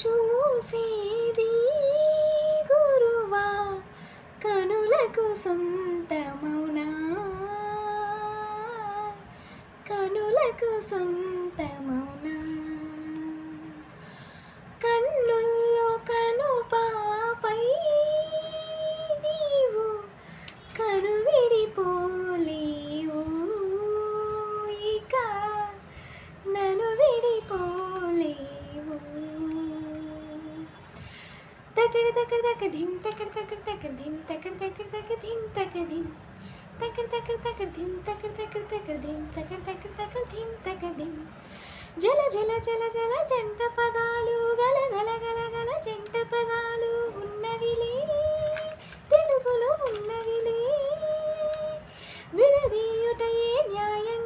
చూసేది గురువా కనులకు సొంతమౌనా కనులకు సొంతమౌనా కన్నుల్లో కనుపాపై నీవు కనువిడిపోలేవు ఇక నన్ను విడిపోలేవు తకడ తకడ తక ధిం తకడ తకడ తక ధిం తకడ తకడ తక ధిం తక ధిం తకడ తకడ తక ధిం తకడ తకడ తక ధిం తకడ తకడ తక ధిం తక ధిం జల జల జల జల జంట పదాలు గల గల గల గల జంట పదాలు ఉన్నవిలే తెలుగులో ఉన్నవిలే విడదీయుటయే న్యాయం